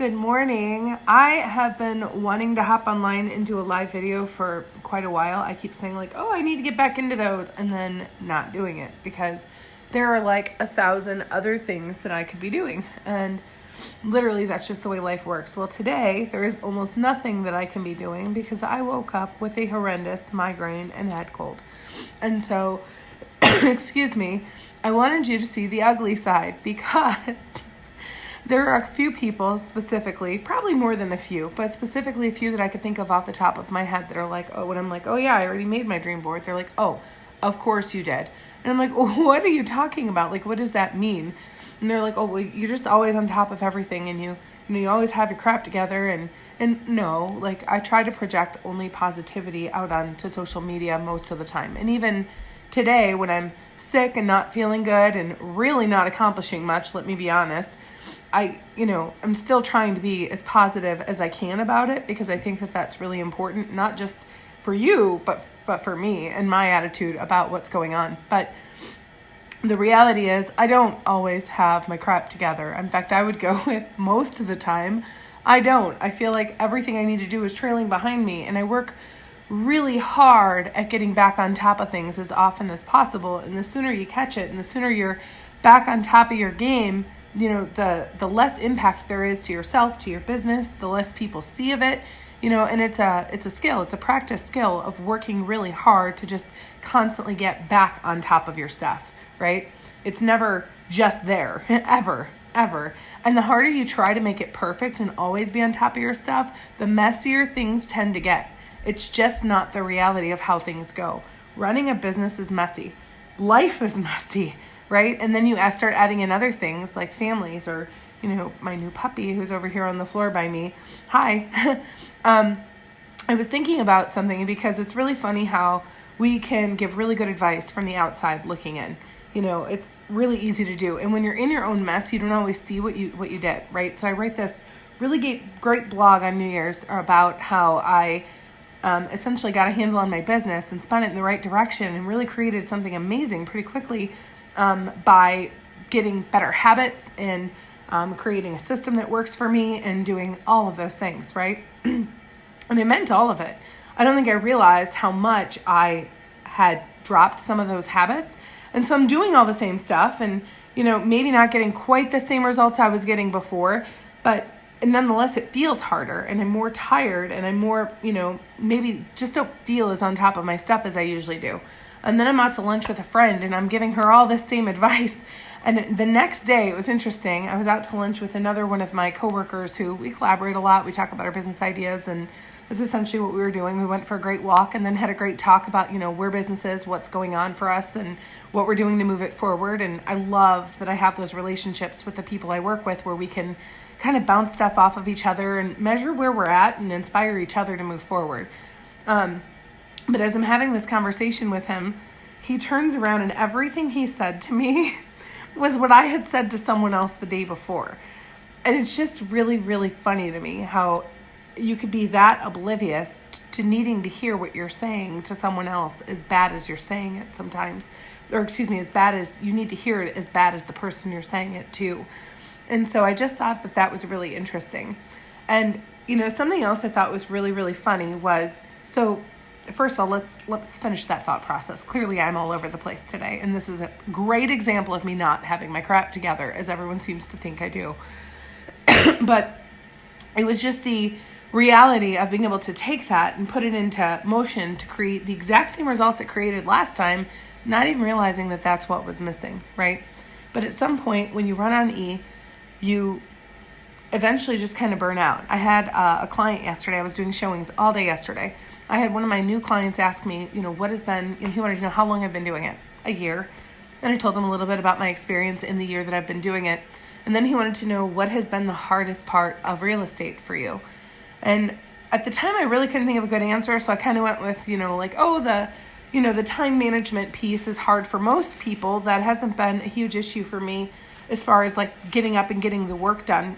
good morning. I have been wanting to hop online and do a live video for quite a while. I keep saying I need to get back into those and then not doing it because there are 1,000 other things that I could be doing. And literally that's just the way life works. Well, today there is almost nothing that I can be doing because I woke up with a horrendous migraine and head cold. And so, excuse me, I wanted you to see the ugly side because there are a few people specifically, probably more than a few, but specifically a few that I could think of off the top of my head that are when I'm oh yeah, I already made my dream board. They're like, oh, of course you did. And I'm like, what are you talking about? What does that mean? And they're like, oh, well, you're just always on top of everything and you always have your crap together. And no, I try to project only positivity out onto social media most of the time. And even today when I'm sick and not feeling good and really not accomplishing much, let me be honest, I'm still trying to be as positive as I can about it because I think that that's really important, not just for you, but for me and my attitude about what's going on. But the reality is I don't always have my crap together. In fact, I would go with most of the time, I don't. I feel like everything I need to do is trailing behind me, and I work really hard at getting back on top of things as often as possible. And the sooner you catch it and the sooner you're back on top of your game, the less impact there is to yourself, to your business, the less people see of it, and it's a skill, it's a practice skill of working really hard to just constantly get back on top of your stuff, right? It's never just there, ever. And the harder you try to make it perfect and always be on top of your stuff, the messier things tend to get. It's just not the reality of how things go. Running a business is messy. Life is messy. Right? And then you start adding in other things like families or, my new puppy who's over here on the floor by me. Hi. I was thinking about something because it's really funny how we can give really good advice from the outside looking in. It's really easy to do. And when you're in your own mess, you don't always see what you did, right? So I write this really great blog on New Year's about how I essentially got a handle on my business and spun it in the right direction and really created something amazing pretty quickly by getting better habits and creating a system that works for me and doing all of those things, right? And I meant all of it. I don't think I realized how much I had dropped some of those habits. And so I'm doing all the same stuff and, maybe not getting quite the same results I was getting before, but nonetheless, it feels harder and I'm more tired and I'm more, maybe just don't feel as on top of my stuff as I usually do. And then I'm out to lunch with a friend and I'm giving her all this same advice. And the next day, it was interesting. I was out to lunch with another one of my coworkers who we collaborate a lot. We talk about our business ideas and that's essentially what we were doing. We went for a great walk and then had a great talk about, where business is, what's going on for us and what we're doing to move it forward. And I love that I have those relationships with the people I work with where we can kind of bounce stuff off of each other and measure where we're at and inspire each other to move forward. But as I'm having this conversation with him, he turns around and everything he said to me was what I had said to someone else the day before. And it's just really, really funny to me how you could be that oblivious to needing to hear what you're saying to someone else as bad as you're saying it sometimes. Or as bad as you need to hear it as bad as the person you're saying it to. And so I just thought that was really interesting. And, something else I thought was really, really funny was, so first of all, let's finish that thought process. Clearly, I'm all over the place today, and this is a great example of me not having my crap together, as everyone seems to think I do. But it was just the reality of being able to take that and put it into motion to create the exact same results it created last time, not even realizing that that's what was missing, right? But at some point, when you run on E, you eventually just kind of burn out. I had a client yesterday. I was doing showings all day yesterday. I had one of my new clients ask me, what has been, he wanted to know how long I've been doing it, a year. And I told him a little bit about my experience in the year that I've been doing it. And then he wanted to know what has been the hardest part of real estate for you. And at the time I really couldn't think of a good answer. So I kind of went with, the time management piece is hard for most people. That hasn't been a huge issue for me as far as getting up and getting the work done.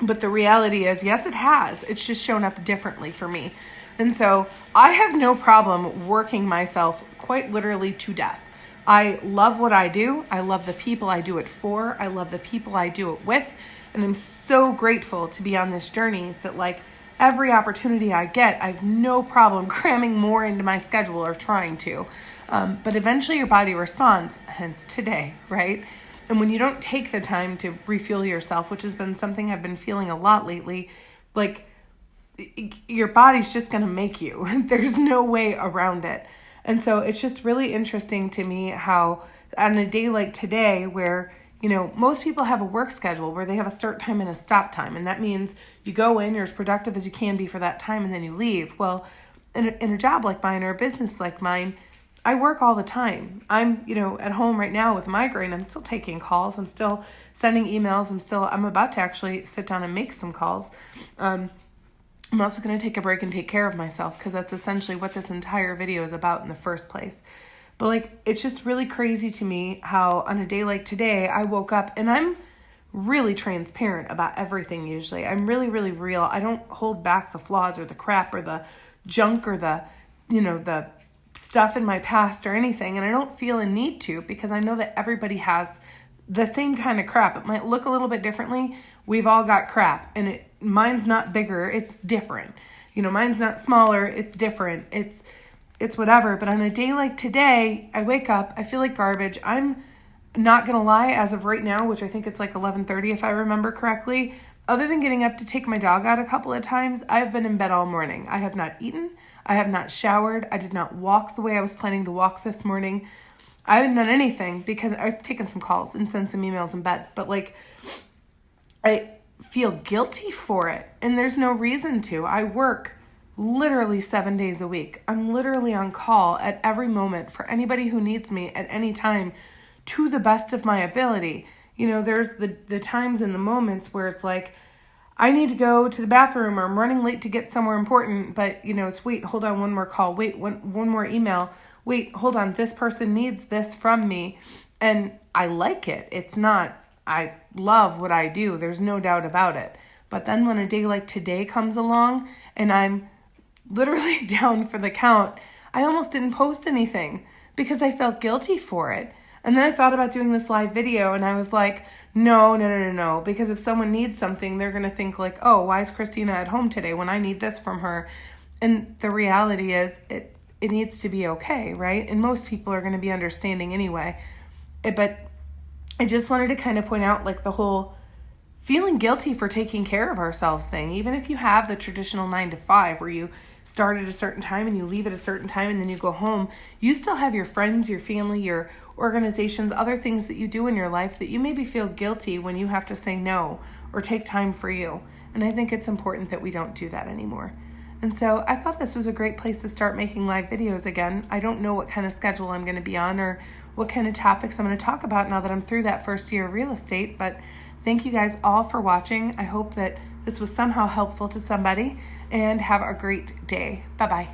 But the reality is, yes, it has. It's just shown up differently for me. And so I have no problem working myself quite literally to death. I love what I do. I love the people I do it for. I love the people I do it with. And I'm so grateful to be on this journey that like every opportunity I get, I have no problem cramming more into my schedule or trying to. But eventually your body responds, hence today, right? And when you don't take the time to refuel yourself, which has been something I've been feeling a lot lately, like your body's just going to make you. There's no way around it. And so it's just really interesting to me how on a day like today where, you know, most people have a work schedule where they have a start time and a stop time. And that means you go in, you're as productive as you can be for that time, and then you leave. Well, in a job like mine or a business like mine, I work all the time. I'm, you know, at home right now with migraine. I'm still taking calls. I'm still sending emails. I'm about to actually sit down and make some calls. I'm also going to take a break and take care of myself because that's essentially what this entire video is about in the first place. But like, it's just really crazy to me how on a day like today, I woke up and I'm really transparent about everything usually. I'm really, really real. I don't hold back the flaws or the crap or the junk or the, you know, the stuff in my past or anything. And I don't feel a need to because I know that everybody has the same kind of crap. It might look a little bit differently. We've all got crap and mine's not bigger. It's different. You know, mine's not smaller. It's different. It's whatever. But on a day like today, I wake up, I feel like garbage. I'm not going to lie, as of right now, which I think it's like 11:30 if I remember correctly, other than getting up to take my dog out a couple of times, I've been in bed all morning. I have not eaten. I have not showered. I did not walk the way I was planning to walk this morning. I haven't done anything because I've taken some calls and sent some emails in bed. But like, I feel guilty for it. And there's no reason to. I work literally 7 days a week. I'm literally on call at every moment for anybody who needs me at any time to the best of my ability. You know, there's the times and the moments where it's like, I need to go to the bathroom or I'm running late to get somewhere important, but you know, it's wait, hold on, one more call, wait, one more email, wait, hold on, this person needs this from me. And I like it. It's not, I love what I do. There's no doubt about it. But then when a day like today comes along and I'm literally down for the count, I almost didn't post anything because I felt guilty for it. And then I thought about doing this live video and I was like, no. Because if someone needs something, they're going to think like, oh, why is Christina at home today when I need this from her? And the reality is it needs to be okay, right? And most people are going to be understanding anyway. But I just wanted to kind of point out like the whole feeling guilty for taking care of ourselves thing. Even if you have the traditional 9 to 5 where you start at a certain time and you leave at a certain time and then you go home, you still have your friends, your family, your organizations, other things that you do in your life that you maybe feel guilty when you have to say no or take time for you. And I think it's important that we don't do that anymore. And so I thought this was a great place to start making live videos again. I don't know what kind of schedule I'm going to be on or what kind of topics I'm going to talk about now that I'm through that first year of real estate. But thank you guys all for watching. I hope that this was somehow helpful to somebody and have a great day. Bye-bye.